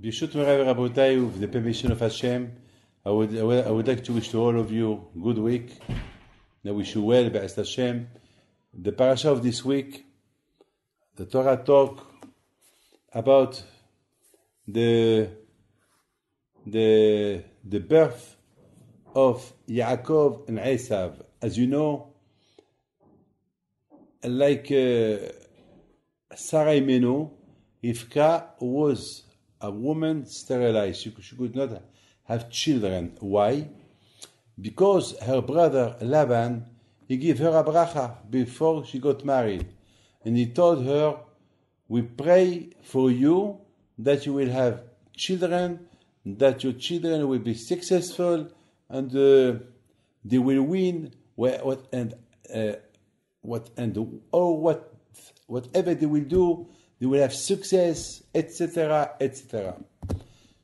Bishut Merav Rabotai, with the permission of Hashem, I would like to wish to all of you a good week. I wish you well, Be'ez Hashem. The parasha of this week, the Torah talk about the birth of Yaakov and Esav. As you know, like Sarah Imenu, Rivka was a woman sterilized. She could not have children. Why? Because her brother Laban, he gave her a bracha before she got married. And he told her, we pray for you that you will have children, that your children will be successful, and they will win whatever they will do, they will have success, etc., etc.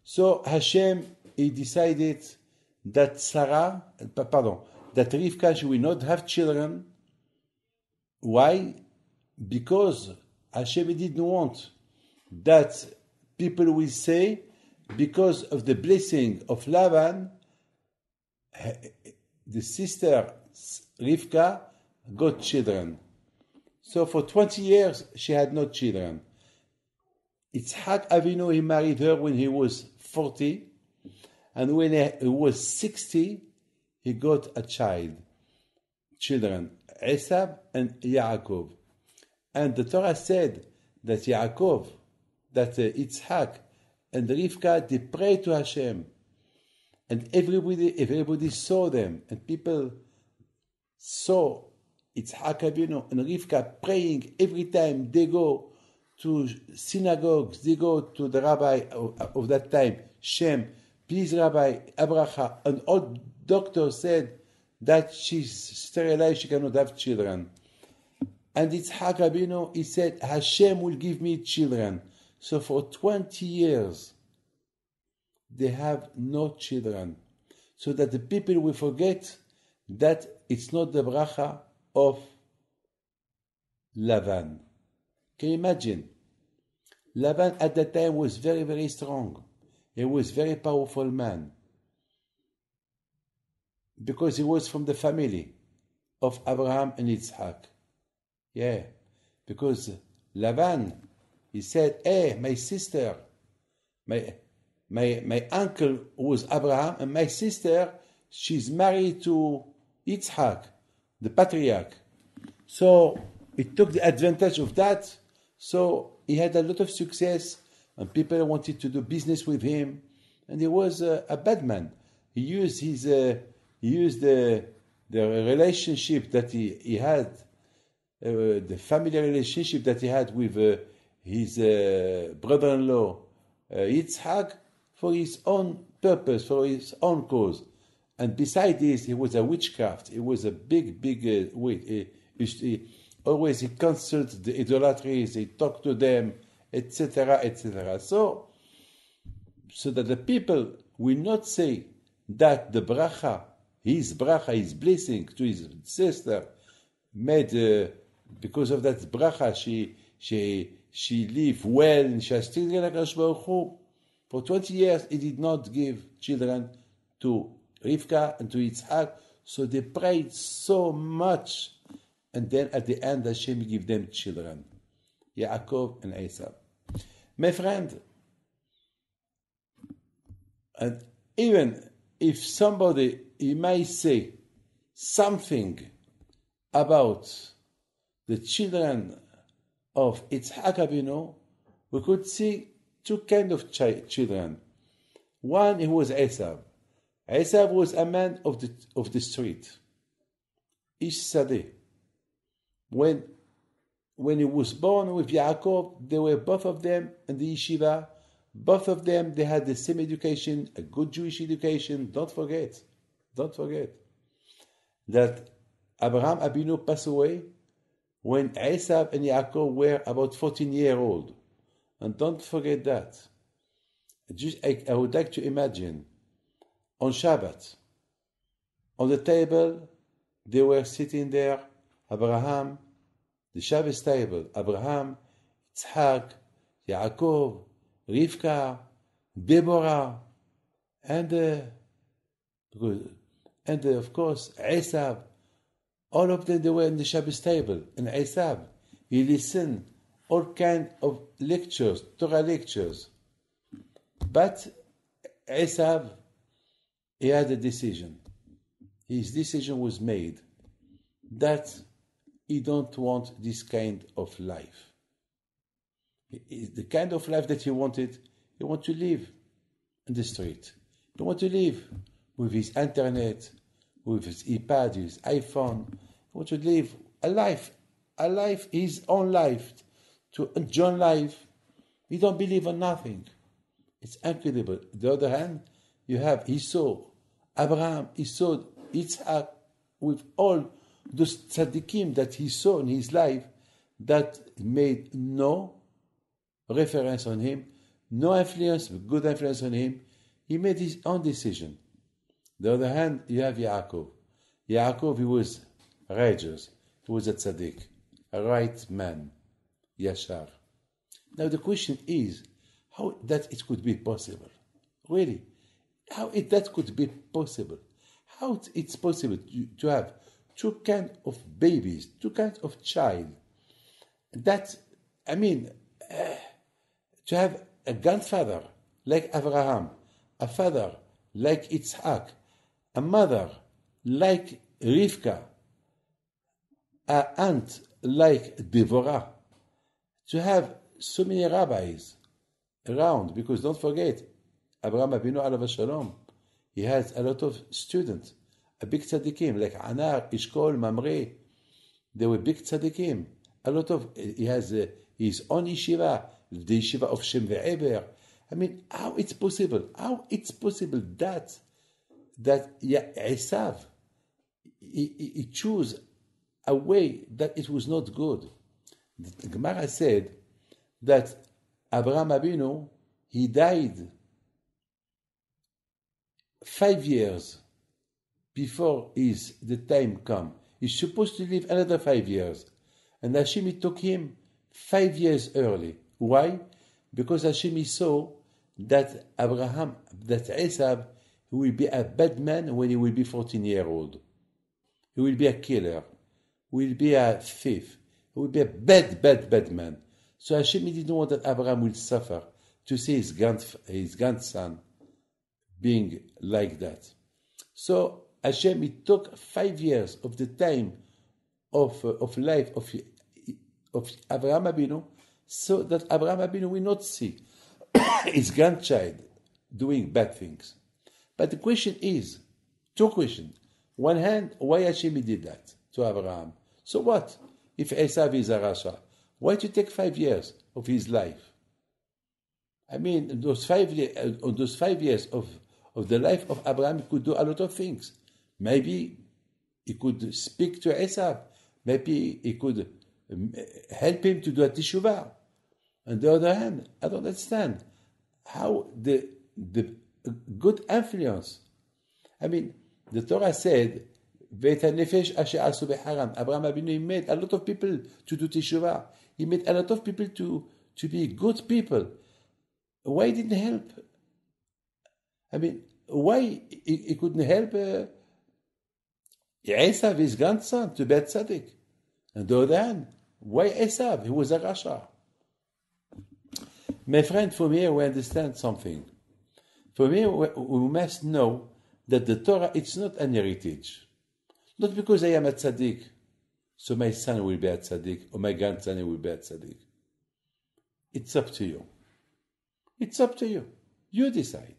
So Hashem, he decided that that Rivka, she will not have children. Why? Because Hashem didn't want that people will say, because of the blessing of Laban, the sister Rivka got children. So for 20 years, she had no children. Yitzhak Avinu, he married her when he was 40, and when he was 60, he got a children, Esav and Yaakov. And the Torah said that Yitzhak and Rivka, they prayed to Hashem. And everybody saw them, and people saw Yitzhak Avinu and Rivka praying every time they go to synagogues, they go to the rabbi of that time, Shem, please Rabbi, Abracha, and all doctors said that she's sterilized, she cannot have children. And Yitzhak Avinu, he said, Hashem will give me children. So for 20 years, they have no children. So that the people will forget that it's not the bracha of Laban. Can you imagine? Laban at that time was very, very strong. He was a very powerful man. Because he was from the family of Abraham and Yitzhak. Yeah. Because Laban, he said, hey, my sister, my uncle was Abraham, and my sister, she's married to Yitzhak, the patriarch. So he took the advantage of that. So he had a lot of success, and people wanted to do business with him. And he was a bad man. He used the relationship that he had, the family relationship that he had with his brother-in-law Yitzhak, for his own purpose, for his own cause. And besides this, he was a witchcraft. He was a big always he consulted the idolatries, he talked to them, etc., etc. So that the people will not say that the bracha, his blessing to his sister, made because of that bracha she lived well and she has children. HaKadosh Baruch Hu, for 20 years he did not give children to Rivka and to Yitzhak, so they prayed so much, and then at the end Hashem gave them children, Yaakov and Esav. My friend, and even if somebody, he might say something about the children of Yitzhak Avinu, we could see two kinds of children. One, he was Esav. Esav was a man of the street. Ish Sadeh. When he was born with Yaakov, they were both of them in the yeshiva. Both of them, they had the same education, a good Jewish education. Don't forget that Abraham Abinu passed away when Esav and Yaakov were about 14 years old. And don't forget that. I would like to imagine on Shabbat, on the table, they were sitting there, Abraham, the Shabbos table, Abraham, Yitzhak, Yaakov, Rivka, Deborah, and of course Esau. All of them, they were in the Shabbos table. And Esau, he listened all kind of lectures, Torah lectures. But Esau, he had a decision. His decision was made that he don't want this kind of life. The kind of life that he wanted, he want to live in the street. He want to live with his internet, with his iPad, his iPhone. He want to live a life, his own life, to enjoy life. He don't believe in nothing. It's incredible. On the other hand, he saw Abraham, he saw Yitzhak, with all those tzaddikim that he saw in his life that made no reference on him, no influence, good influence on him. He made his own decision. On the other hand, you have Yaakov. Yaakov, he was righteous. He was a tzaddik, a right man, Yashar. Now the question is, how that it could be possible? Really? How that could be possible? How it's possible to have two kinds of babies, two kinds of child? That, to have a grandfather like Abraham, a father like Yitzhak, a mother like Rivka, an aunt like Deborah, to have so many rabbis around, because don't forget, Abraham Avinu alav shalom, he has a lot of students, a big tzaddikim like Anar, Ishkol, Mamre. They were big tzaddikim. He has his own yeshiva, the yeshiva of Shem ve'eber. How it's possible? How it's possible that Esav, he chose a way that it was not good. The Gemara said that Abraham Avinu, he died 5 years before the time come. He's supposed to live another 5 years. And Hashem took him 5 years early. Why? Because Hashem saw that Esau, he will be a bad man when he will be 14 years old. He will be a killer. He will be a thief. He will be a bad man. So Hashem didn't want that Abraham will suffer to see his grandson being like that. So Hashem, it took 5 years of the time of life of Abraham Avinu, so that Abraham Avinu will not see his grandchild doing bad things. But the question is, two questions. One hand, why Hashem did that to Abraham? So what if Esau is a Rasha? Why to take 5 years of his life? Those 5 years of the life of Abraham, he could do a lot of things. Maybe he could speak to Esau. Maybe he could help him to do a teshuvah. On the other hand, I don't understand how the good influence. The Torah said, Abraham Avinu made a lot of people to do teshuvah. He made a lot of people to be good people. Why didn't he help? Why he couldn't help Esau, his grandson, to be a tzaddik? On the other hand, why Esau? He was a Rasha. My friend, from here we understand something. From here we must know that the Torah, it's not an heritage. Not because I am a tzaddik, so my son will be a tzaddik, or my grandson will be a tzaddik. It's up to you. It's up to you. You decide.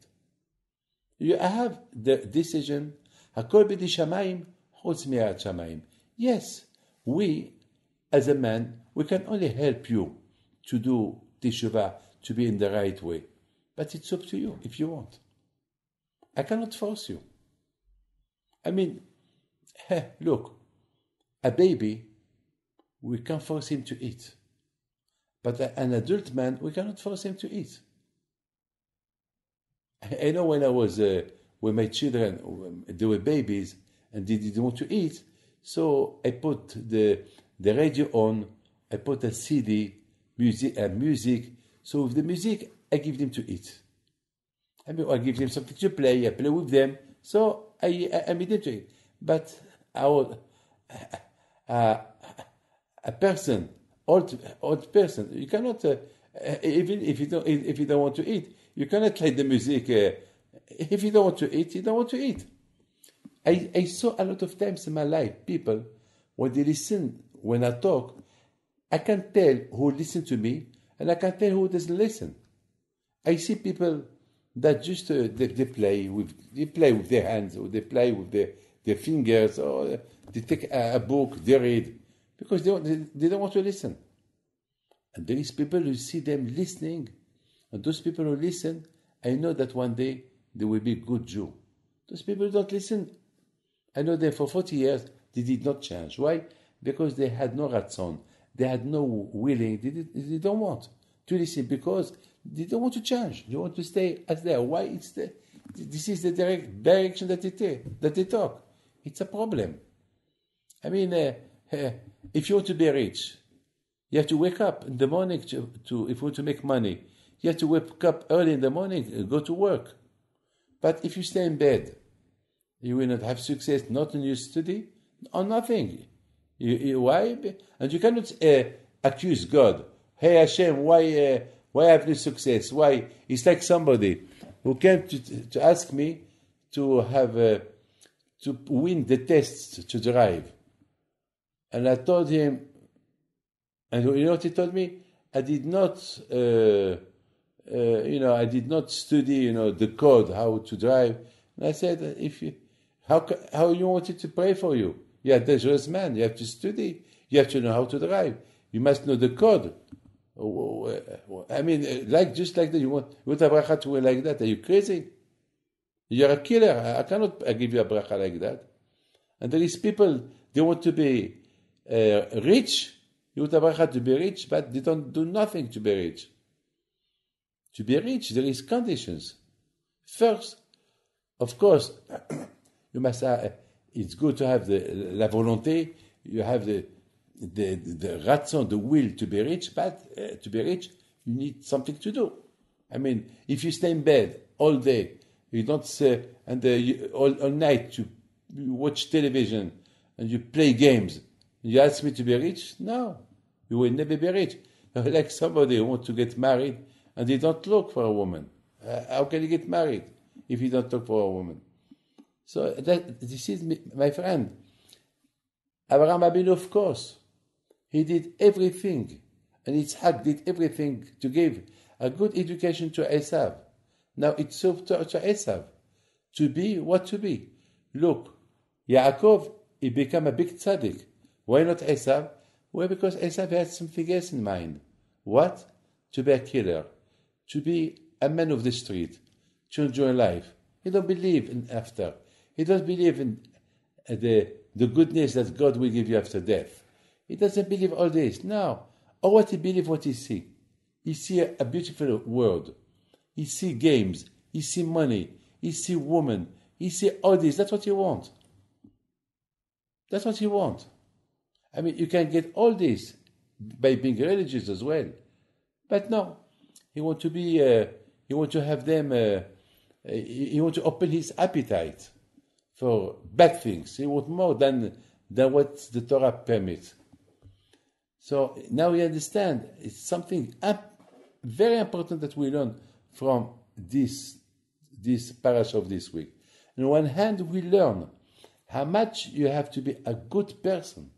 You have the decision. Hakol b'di shamayim, chutz mi'at shamayim. Yes, we, as a man, we can only help you to do teshuvah, to be in the right way. But it's up to you if you want. I cannot force you. Look, a baby, we can force him to eat. But an adult man, we cannot force him to eat. I know when my children, they were babies and they didn't want to eat, so I put the radio on, I put a CD, music. So with the music, I give them to eat. I mean, I give them something to play. I play with them. So I meet them to it. But our a person, old person, you cannot even if you don't want to eat, you cannot play the music. If you don't want to eat, you don't want to eat. I saw a lot of times in my life people when they listen when I talk, I can tell who listen to me and I can tell who doesn't listen. I see people that just they play with their hands or they play with their fingers or they take a book, they read because they don't want to listen. And there is people who see them listening, and those people who listen, I know that one day they will be good Jew. Those people who don't listen, I know them for 40 years, they did not change. Why? Because they had no ratzon, they had no willing, they don't want to listen because they don't want to change. They want to stay as they are. Why? This is the direction that they talk. It's a problem. I mean, if you want to be rich, you have to wake up in the morning to if you want to make money. You have to wake up early in the morning and go to work. But if you stay in bed, you will not have success, not in your study, or nothing. Why? And you cannot accuse God. Hey Hashem, why I have no success? Why? It's like somebody who came to ask me to have to win the tests to drive, and I told him, and you know what he told me? I did not, I did not study, the code how to drive. And I said, how you wanted to pray for you? You're a dangerous man. You have to study. You have to know how to drive. You must know the code. I mean, just like that, you want a bracha to win like that? Are you crazy? You're a killer. I cannot give you a bracha like that. And there is people, they want to be rich. You want a bracha to be rich, but they don't do nothing to be rich. To be rich, there is conditions. First, of course, you must have, it's good to have la volonté, you have the ratzon, the will to be rich, but to be rich, you need something to do. I mean, if you stay in bed all day, you don't say, and all night you watch television and you play games, you ask me to be rich? No, you will never be rich. Like somebody who wants to get married and they don't look for a woman. How can you get married if you don't look for a woman? So this is my friend. Abraham Abinu, of course, he did everything, and Yitzhak did everything to give a good education to Esav. Now it's up to Esav to be what to be. Look, Yaakov, he became a big tzaddik. Why not Esav? Well, because Esav had something else in mind. What? To be a killer, to be a man of the street, to enjoy life. He don't believe in after. He doesn't believe in the goodness that God will give you after death. He doesn't believe all this. No. Or what he believes, what he see. He see a beautiful world. He see games. He see money. He see women. He see all this. That's what he want. That's what he want. I mean, you can get all this by being religious as well. But no. He want to be, he want to have them, he want to open his appetite for bad things. He want more than what the Torah permits. So now we understand it's something very important that we learn from this parasha of this week. On one hand, we learn how much you have to be a good person.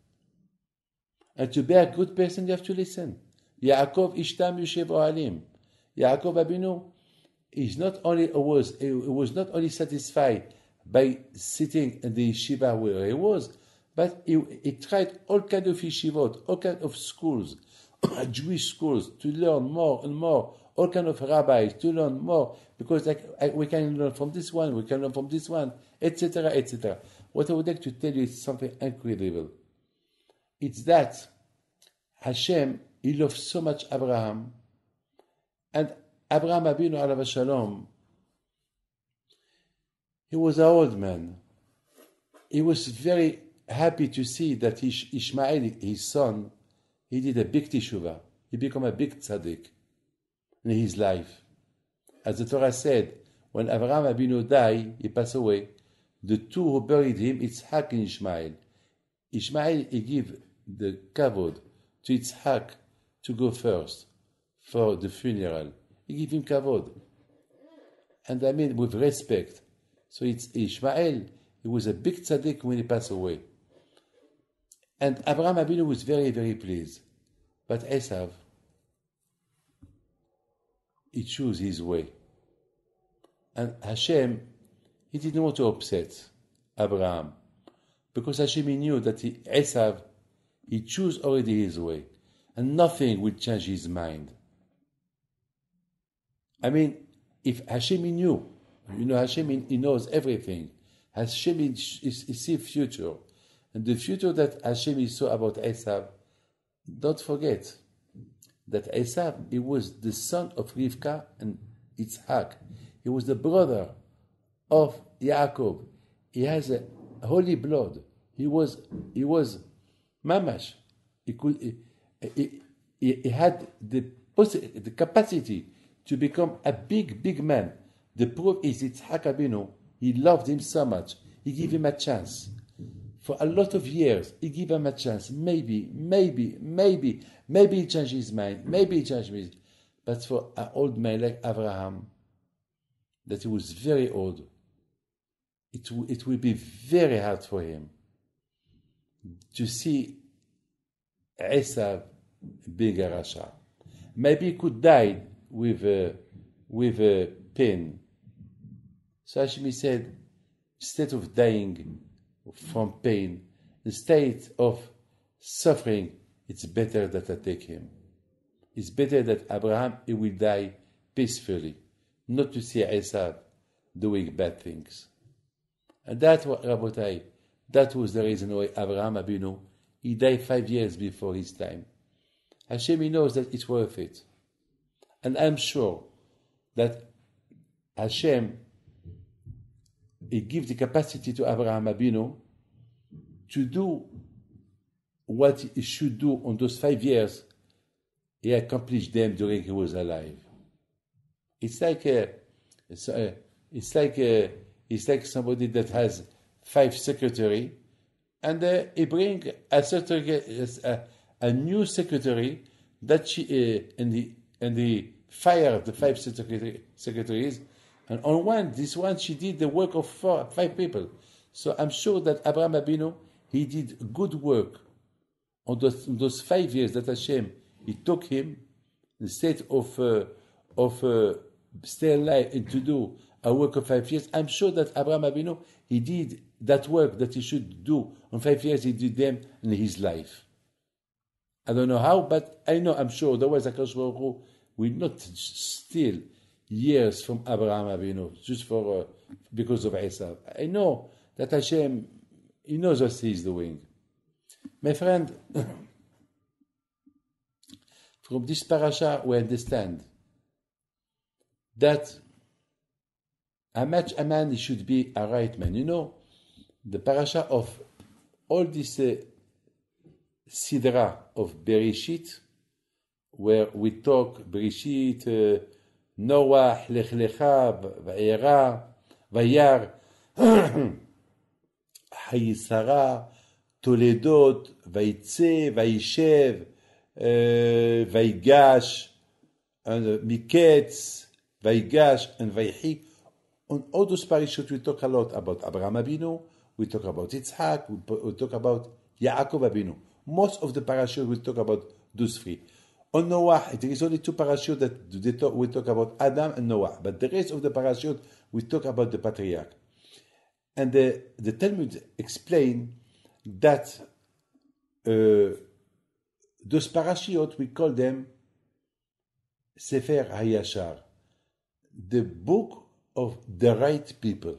And to be a good person, you have to listen. Yaakov ishtam yoshev ohalim. Yaakov Abinu is not only was not only satisfied by sitting in the yeshiva where he was, but he tried all kinds of yeshivot, all kinds of schools, Jewish schools, to learn more and more, all kinds of rabbis to learn more, because we can learn from this one, we can learn from this one, etc., etc. What I would like to tell you is something incredible. It's that Hashem, he loved so much Abraham, and Abraham Abinu alav shalom, he was an old man. He was very happy to see that Ishmael, his son, he did a big teshuvah. He became a big tzaddik in his life. As the Torah said, when Abraham Abinu died, he passed away, the two who buried him, Yitzhak and Ishmael. Ishmael, he gave the kavod to Yitzhak to go first for the funeral. He gave him kavod. And I mean with respect. So it's Ishmael, he was a big tzaddik when he passed away. And Abraham Abinu was very, very pleased. But Esav, he chose his way. And Hashem, he didn't want to upset Abraham. Because Hashem knew that Esav, he chose already his way. And nothing will change his mind. I mean, if Hashem knew, Hashem, he knows everything. Hashem is see future. And the future that Hashem saw about Esav, don't forget that Esav, he was the son of Rivka and Yitzhak. He was the brother of Yaakov. He has a holy blood. He was mamash. He had the capacity to become a big man. The proof is Yitzhak Abinu, he loved him so much. He gave him a chance. For a lot of years, he gave him a chance. Maybe he changed his mind. Maybe he changed his mind. But for an old man like Abraham, that he was very old, it will be very hard for him to see Esav being a Rasha. Maybe he could die with a pain. So Hashem said, instead of dying from pain, instead of suffering, it's better that I take him. It's better that Abraham, he will die peacefully, not to see Esav doing bad things. And that was the reason why Abraham Abinu, he died 5 years before his time. Hashem, he knows that it's worth it. And I'm sure that Hashem, he gives the capacity to Abraham Abinu to do what he should do on those 5 years. He accomplished them during he was alive. It's like somebody that has 5 secretaries, and he bring a new secretary that and he fired the 5 secretaries, and on this one she did the work of 5 people. So I'm sure that Abraham Abinu, he did good work on those 5 years that Hashem, he took him instead of stay alive and to do a work of 5 years. I'm sure that Abraham Abinu, he did that work that he should do on 5 years, he did them in his life. I don't know how, but I'm sure otherwise HaKadosh Baruch Hu will not steal years from Abraham Avinu just because of Esav. I know that Hashem, he knows what he is doing. My friend, from this parasha we understand that how much a man he should be a right man. The parasha of all this Sidra of Bereshit, where we talk Bereshit, Noah, Lech Lecha, Va'era, Vayar, Hayisara, Toledot, Vayitze, Vayishev, Vayigash, and Miketz, Vayigash, and Vayichi. On all those parashot we talk a lot about Abraham Abinu, we talk about Yitzhak, we talk about Yaakov Abinu. Most of the parashot we talk about those 3. On Noah, there is only 2 parashot that we talk about Adam and Noah, but the rest of the parashot we talk about the patriarch. And the Talmud explain that those parashot, we call them Sefer HaYashar, the book of the right people.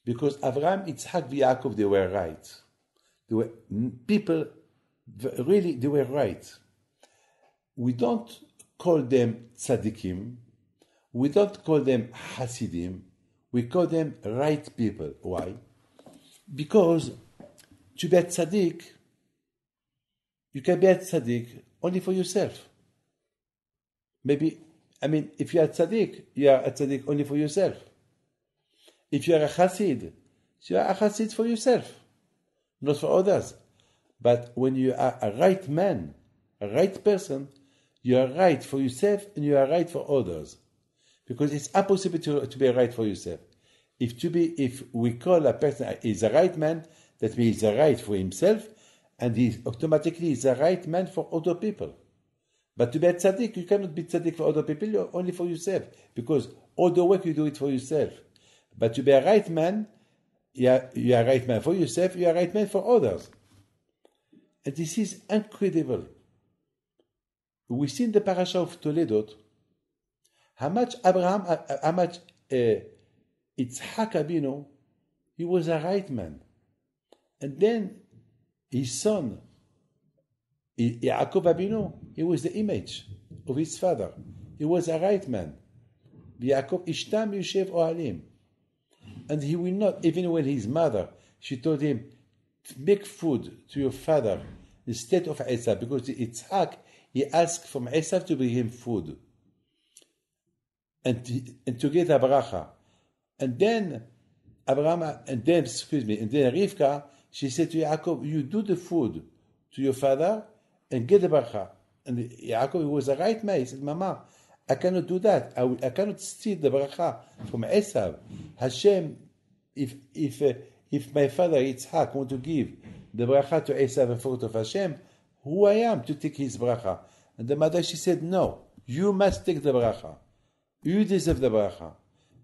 Because Avraham, Yitzhak, and Yaakov, they were right. They were people, really, they were right. We don't call them tzaddikim. We don't call them hasidim. We call them right people. Why? Because to be a tzaddik, you can be a tzaddik only for yourself. Maybe I mean, if you are tzaddik, you are a tzaddik only for yourself. If you are a chassid, you are a chassid for yourself, not for others. But when you are a right man, a right person, you are right for yourself and you are right for others. Because it's impossible to be right for yourself. If we call a person is a right man, that means he's a right for himself, and he automatically is a right man for other people. But to be a tzaddik, you cannot be tzaddik for other people, you're only for yourself. Because all the work you do it for yourself. But to be a right man, you are a right man for yourself, you are a right man for others. And this is incredible. We see in the parasha of Toledot how much Yitzhak Abinu, he was a right man. And then his son, Yaakov Abinu, he was the image of his father. He was a right man. Yaakov Ishtam Yoshev Ohalim. And he will not, even when his mother, she told him, make food to your father instead of Esav, because Yitzhak, he asked from Esav to bring him food and to get a bracha. And then Rivka, she said to Yaakov, you do the food to your father and get the bracha. And Yaakov, he was a right man. He said, Mama, I cannot do that. I cannot steal the bracha from Esav. Hashem, if my father Yitzhak want to give the bracha to Esav in front of Hashem, who I am to take his bracha? And the mother, she said, no, you must take the bracha. You deserve the bracha.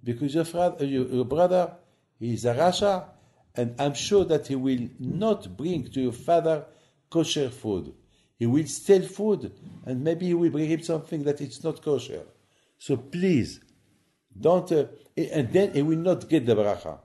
Because your brother, he is a Rasha, and I'm sure that he will not bring to your father kosher food. He will steal food, and maybe he will bring him something that it's not kosher. So please, don't, and then he will not get the bracha.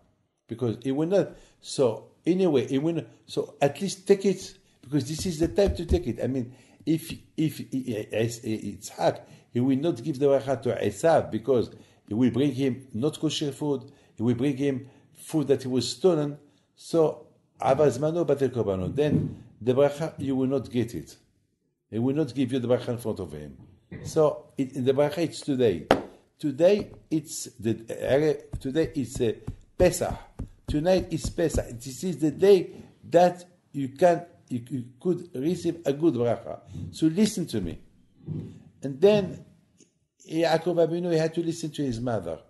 Because he will not, so anyway, he will not, so at least take it, because this is the time to take it. I mean, if Yitzhak, he will not give the bracha to Esav, because he will bring him not kosher food, he will bring him food that he was stolen, so Avazmano Batel Korbanon, then the bracha, you will not get it. He will not give you the bracha in front of him. So in the bracha it's today. Today it's Pesach. Tonight is Pesach. This is the day that you could receive a good bracha. So listen to me. And then Yaakov Abinu, he had to listen to his mother.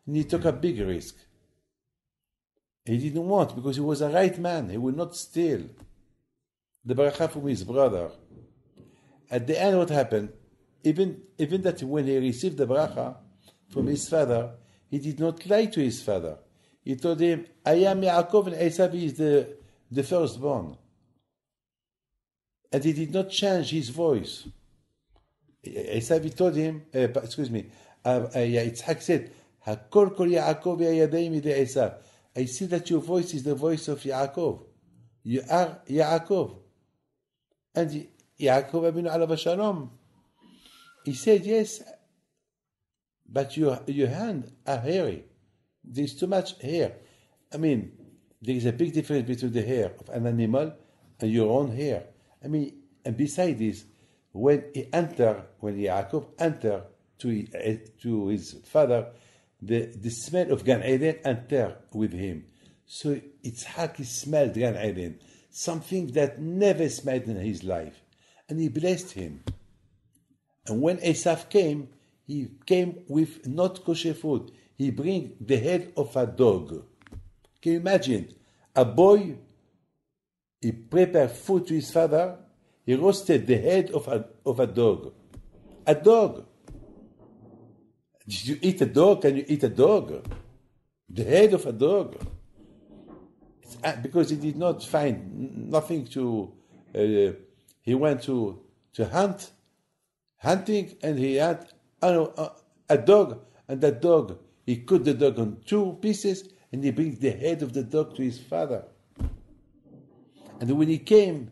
And he took a big risk. He didn't want, because he was a right man. He would not steal the bracha from his brother. At the end, what happened? Even that when he received the bracha from his father, he did not lie to his father. He told him, I am Yaakov and Esav is the firstborn. And he did not change his voice. Esav told him, Yitzhak said, Hakol kol Yaakov yadei midei Esav. I see that your voice is the voice of Yaakov. You are Yaakov. And Yaakov Abinu alav shalom, he said, yes, but your hands are hairy. There's too much hair. I mean, there is a big difference between the hair of an animal and your own hair. I mean, and besides this, when Yaakov entered to his father, the smell of Gan Eden entered with him. So Yitzhak smelled Gan Eden, something that never smelled in his life. And he blessed him. And when Esav came, he came with not kosher food. He bring the head of a dog. Can you imagine? A boy, he prepared food to his father, he roasted the head of a dog. A dog. Did you eat a dog? Can you eat a dog? The head of a dog. Because he did not find nothing to, he went to hunting, and he had a dog, and that dog, he cut the dog on 2 pieces, and he brings the head of the dog to his father. And when he came,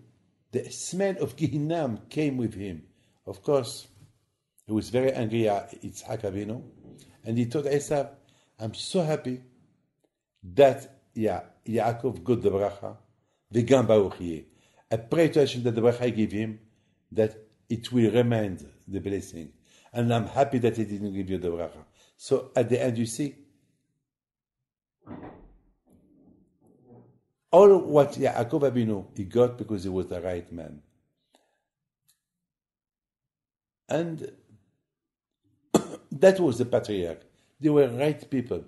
the smell of Gehinnom came with him. Of course, he was very angry at Yitzhak Abinu, and he told Esav, I'm so happy that Yaakov got the bracha, v'gam baruch yeh. I pray to Hashem that the bracha I give him, that it will remain the blessing. And I'm happy that he didn't give you the bracha. So at the end, you see, all what Yaakov Avinu he got because he was the right man. And that was the patriarch. They were right people.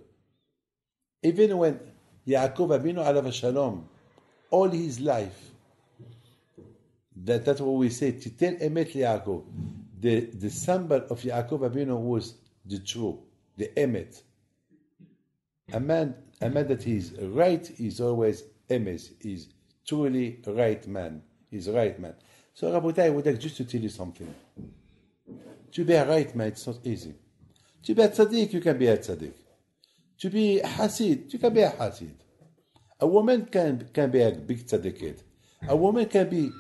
Even when Yaakov Avinu alav shalom, all his life, that's what we say, Titel Emet Yaakov. The symbol of Yaakov Avinu was the true, the Emet. A man that is right is always Emes, is truly a right man. He's a right man. So Rabotai, I would like just to tell you something. To be a right man, it's not easy. To be a tzaddik, you can be a tzaddik. To be a hasid, you can be a hasid. A woman can be a big tzaddiket. A woman can be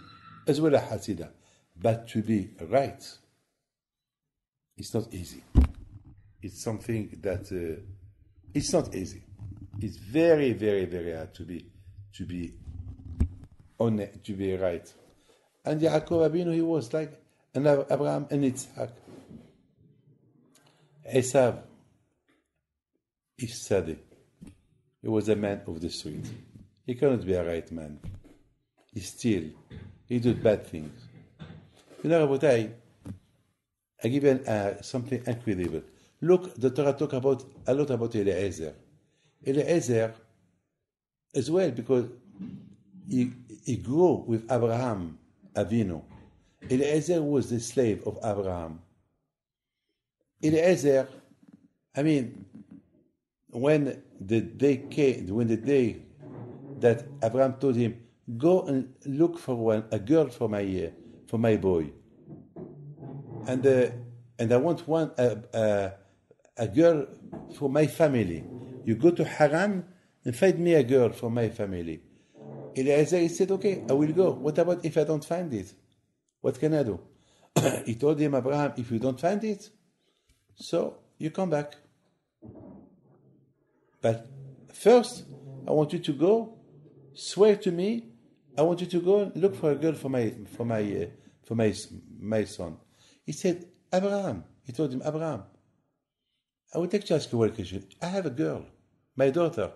as well a hasidah. But to be right, it's not easy. It's something that it's not easy. It's very, very, very hard to be honest, to be right. And Yaakov Avinu, he was like an Abraham and Yitzhak. Esav is Sadi. He was a man of the street. He cannot be a right man. He steal. He did bad things. You know, Rabotai, I give you something incredible. Look, the Torah talk a lot about Eliezer. Eliezer as well, because he grew with Abraham Avinu. Eliezer was the slave of Abraham. Eliezer, I mean, when the day that Abraham told him, go and look for a girl for my boy, and I want a girl for my family. You go to Haran and find me a girl for my family. Eliezer, he said, okay, I will go. What about if I don't find it? What can I do? He told him, Abraham, if you don't find it, so you come back. But first, I want you to go, swear to me, I want you to go and look for a girl for my son. He said, Abraham. He told him, Abraham, I would like to ask you one question. I have a girl, my daughter.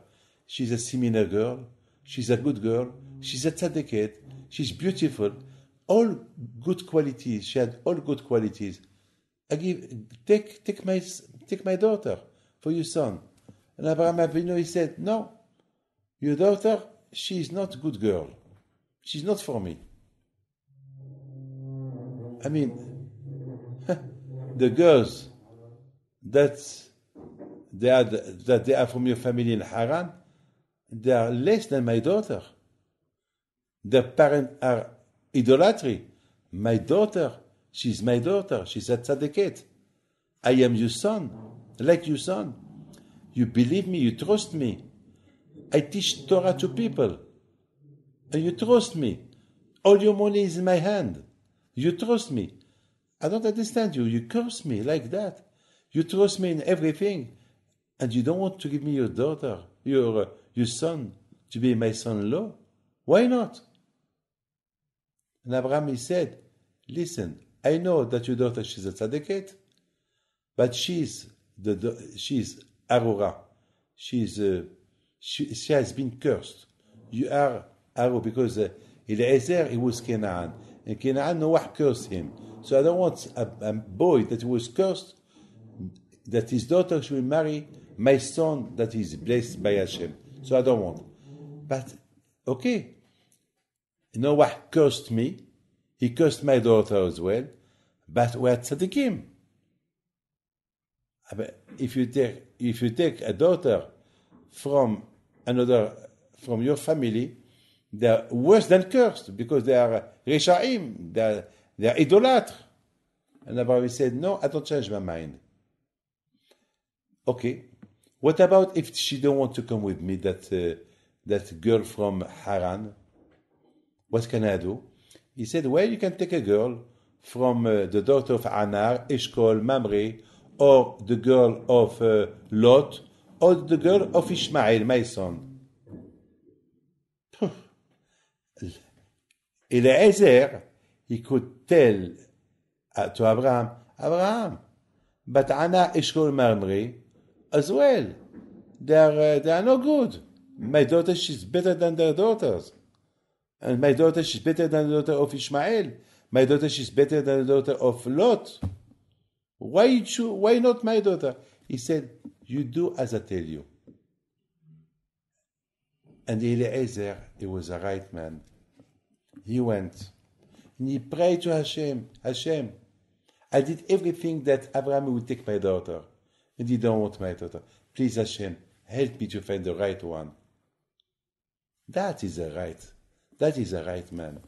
She's a seminar girl. She's a good girl. She's a tzaddiket. She's beautiful. All good qualities. She had all good qualities. Take my daughter for your son. And Abraham Avinu, he said, no, your daughter, she's not a good girl. She's not for me. I mean, the girls that they are from your family in Haran, they are less than my daughter. Their parents are idolatry. My daughter, she's my daughter. She's a tzaddiket. I am your son, like your son. You believe me, you trust me. I teach Torah to people. And you trust me. All your money is in my hand. You trust me. I don't understand you. You curse me like that. You trust me in everything. And you don't want to give me your daughter, your son, to be my son-in-law? Why not? And Abraham, he said, listen, I know that your daughter, she's a tzaddiket, but she's Arura. She has been cursed. You are Arura because Eliezer, he was Canaan. And Canaan, Noah cursed him. So I don't want a boy that was cursed, that his daughter should marry my son that is blessed by Hashem. So I don't want. But, okay, Noah cursed me. He cursed my daughter as well. But we're tzaddikim. If you take a daughter from your family, they are worse than cursed because they are reshaim, they are idolaters. And Abraham said, no, I don't change my mind. Okay, what about if she don't want to come with me, that girl from Haran? What can I do? He said, well, you can take a girl from the daughter of Anar, Eshkol, Mamre, or the girl of Lot, or the girl of Ishmael, my son. Eliezer, he could tell to Abraham, But Anna Eshkol Marmri, as well, they are no good. My daughter, she's better than their daughters. And my daughter, she's better than the daughter of Ishmael. My daughter, she's better than the daughter of Lot. Why not my daughter? He said, you do as I tell you. And Eliezer, he was a right man. He went and he prayed to Hashem, Hashem, I did everything that Abraham would take my daughter. And he don't want my daughter. Please, Hashem, help me to find the right one. That is a right man.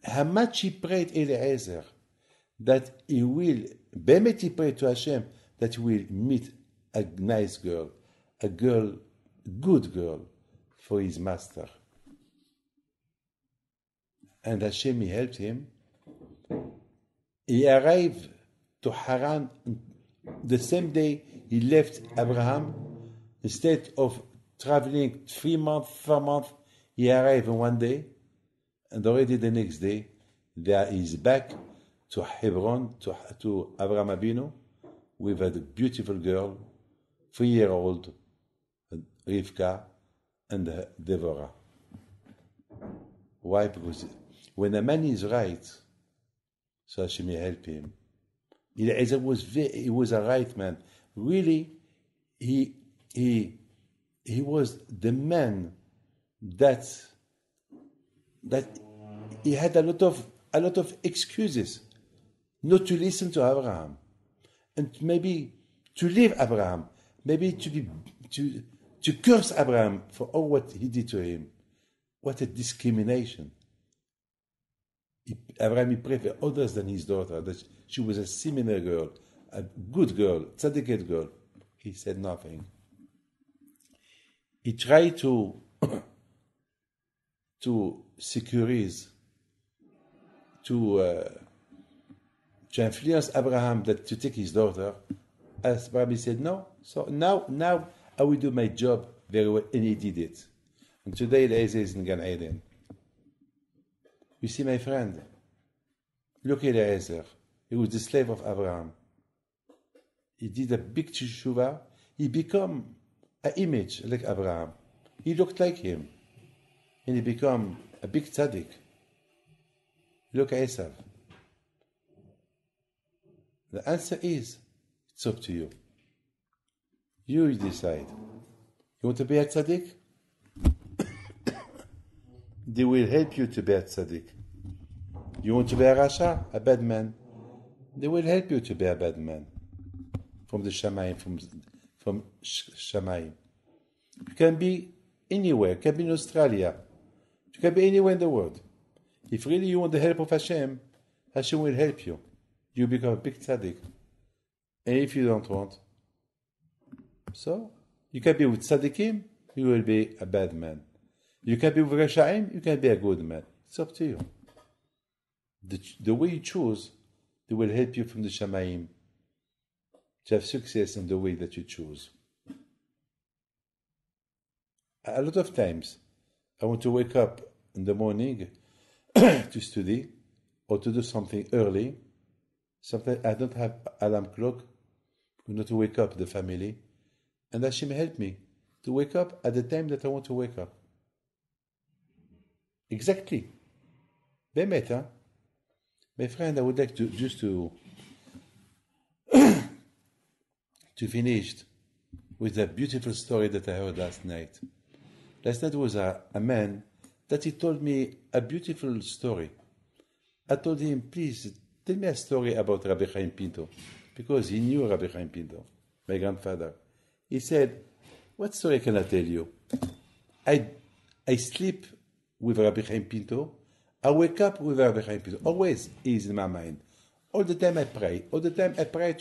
How much he prayed Eliezer that he will, Bemet he prayed to Hashem that he will meet a nice girl, good girl for his master. And Hashem, he helped him. He arrived to Haran the same day he left Abraham. Instead of traveling 3 months, 4 months, he arrived in 1 day. And already the next day, there he is back to Hebron, to Abraham Abinu, with a beautiful girl, 3-year-old Rivka, and Devorah. Why? Because when a man is right, so Hashem may help him. Eliezer he was a right man. Really, he was the man that he had a lot of excuses not to listen to Abraham, and maybe to leave Abraham, maybe to curse Abraham for all what he did to him. What a discrimination! Abraham, he prayed for others than his daughter, that she was a similar girl, a good girl, tzaddiket girl. He said nothing. He tried to securize, to influence Abraham to take his daughter. As Abraham said no. So now I will do my job very well, and he did it. And today Eliezer is in Gan Eden. You see, my friend, look at Eliezer. He was the slave of Abraham. He did a big teshuvah. He became an image like Abraham. He looked like him. And he became a big tzaddik. Look at Esav. The answer is, it's up to you. You decide. You want to be a tzaddik? They will help you to be a tzaddik. You want to be a rasha, a bad man? They will help you to be a bad man. From the Shamayim, from Shamayim. You can be anywhere. You can be in Australia. You can be anywhere in the world. If really you want the help of Hashem, Hashem will help you. You become a big tzaddik. And if you don't want, so you can be with tzaddikim, you will be a bad man. You can be with Rashaim, you can be a good man. It's up to you. The way you choose, they will help you from the Shamayim to have success in the way that you choose. A lot of times, I want to wake up in the morning to study or to do something early. Sometimes I don't have alarm clock, not to wake up the family. And Hashem help me to wake up at the time that I want to wake up. Exactly. Bemet, huh? My friend, I would like to finish with a beautiful story that I heard last night. Last night was a man that he told me a beautiful story. I told him, please, tell me a story about Rabbi Chaim Pinto, because he knew Rabbi Chaim Pinto, my grandfather. He said, what story can I tell you? I sleep with Rabbi Chaim Pinto. I wake up with Rabbi Chaim Pinto. Always is in my mind. All the time I pray. All the time I pray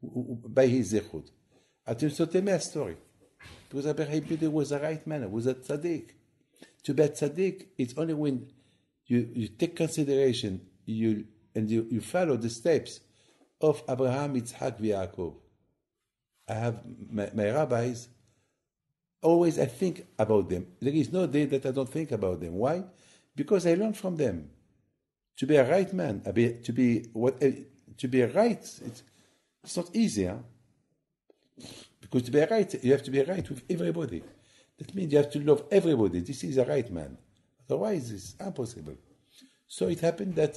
by his zechut. I tell him, so tell me a story. Because Rabbi Chaim Pinto was a right man, was a tzaddik. To be a tzaddik, it's only when you take consideration, you follow the steps of Abraham, Yitzhak, and Yaakov. I have my rabbis, always I think about them. There is no day that I don't think about them. Why? Because I learn from them. To be a right man, to be to be right, it's not easy, huh? Because to be right, you have to be right with everybody. That means you have to love everybody. This is a right man. Otherwise, it's impossible. So it happened that,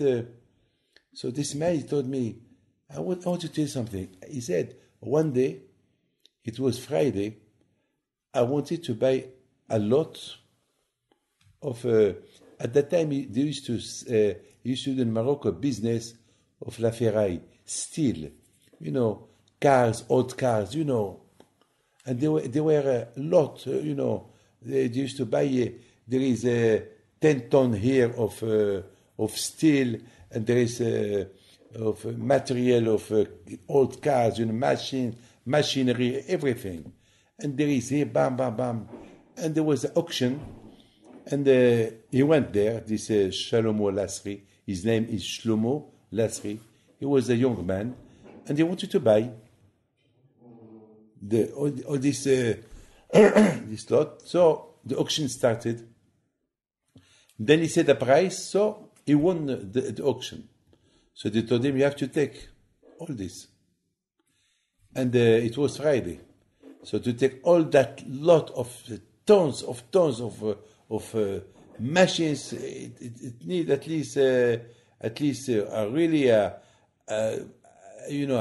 so this man, he told me, I want to tell you something. He said, one day, it was Friday, I wanted to buy a lot of, at that time, they used to do in Morocco business of La Ferraille, steel, cars, old cars, and they were a lot, they used to buy, there is a 10 ton here of steel, and there is of material of old cars, machinery, everything. And there is here, bam, bam, bam. And there was an auction, and he went there, this Shlomo Lasri. His name is Shlomo Lasri. He was a young man, and he wanted to buy all this this lot. So the auction started. Then he said the price, so he won the auction. So they told him, you have to take all this. And it was Friday. So to take all that lot of tons of machines, it needs at least really a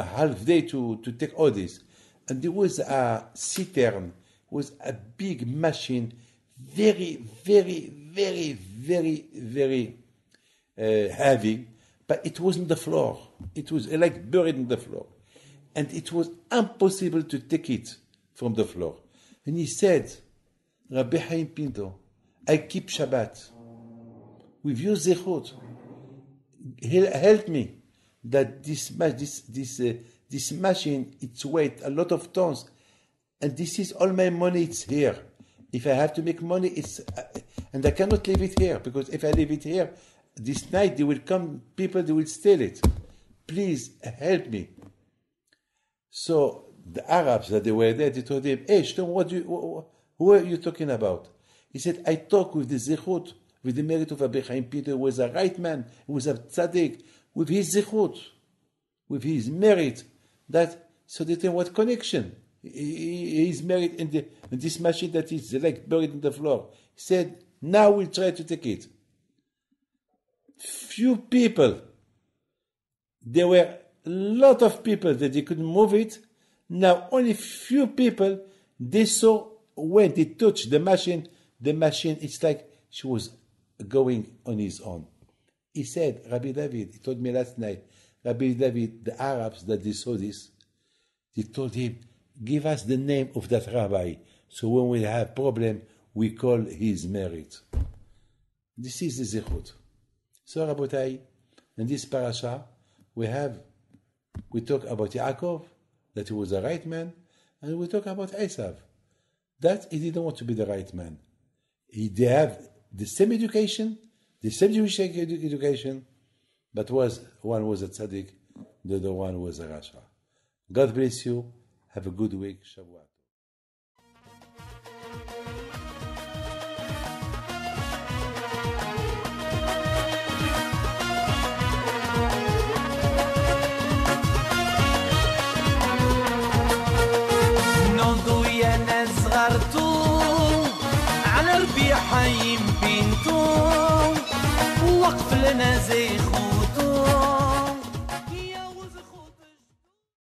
half day to take all this. And there was a cistern, was a big machine, very, very, very, very, very heavy, but it was on the floor. It was like buried in the floor. And it was impossible to take it from the floor. And he said, Rabbi Chaim Pinto, I keep Shabbat. With your zechut, help me that this machine, its weight, a lot of tons, and this is all my money, it's here. If I have to make money, it's and I cannot leave it here, because if I leave it here, this night they will come, people, they will steal it. Please help me. So the Arabs that they were there, they told him, hey, Shlomo, who are you talking about? He said, I talk with the zechut, with the merit of Rabbi Chaim Pinto, who was a right man, who was a tzaddik, with his zechut, with his merit. So they tell him, what connection? He is married in this machine that is like buried in the floor. He said, now we'll try to take it. Few people, there were a lot of people that they couldn't move it. Now only few people, they saw when they touched the machine, it's like she was going on his own. He said, Rabbi David, he told me last night, Rabbi David, the Arabs that they saw this, they told him, give us the name of that rabbi, so when we have problem, we call his merit. This is the zechut. So, Rabotai, in this parasha, we talk about Yaakov, that he was a right man, and we talk about Esav, that he didn't want to be the right man. They have the same education, the same Jewish education, but one was a tzaddik, the other one was a rasha. God bless you. Have a good week. Shavua. نوضو يا ناس غرتو على ربيع حيم بنتو وقف لنا زيخو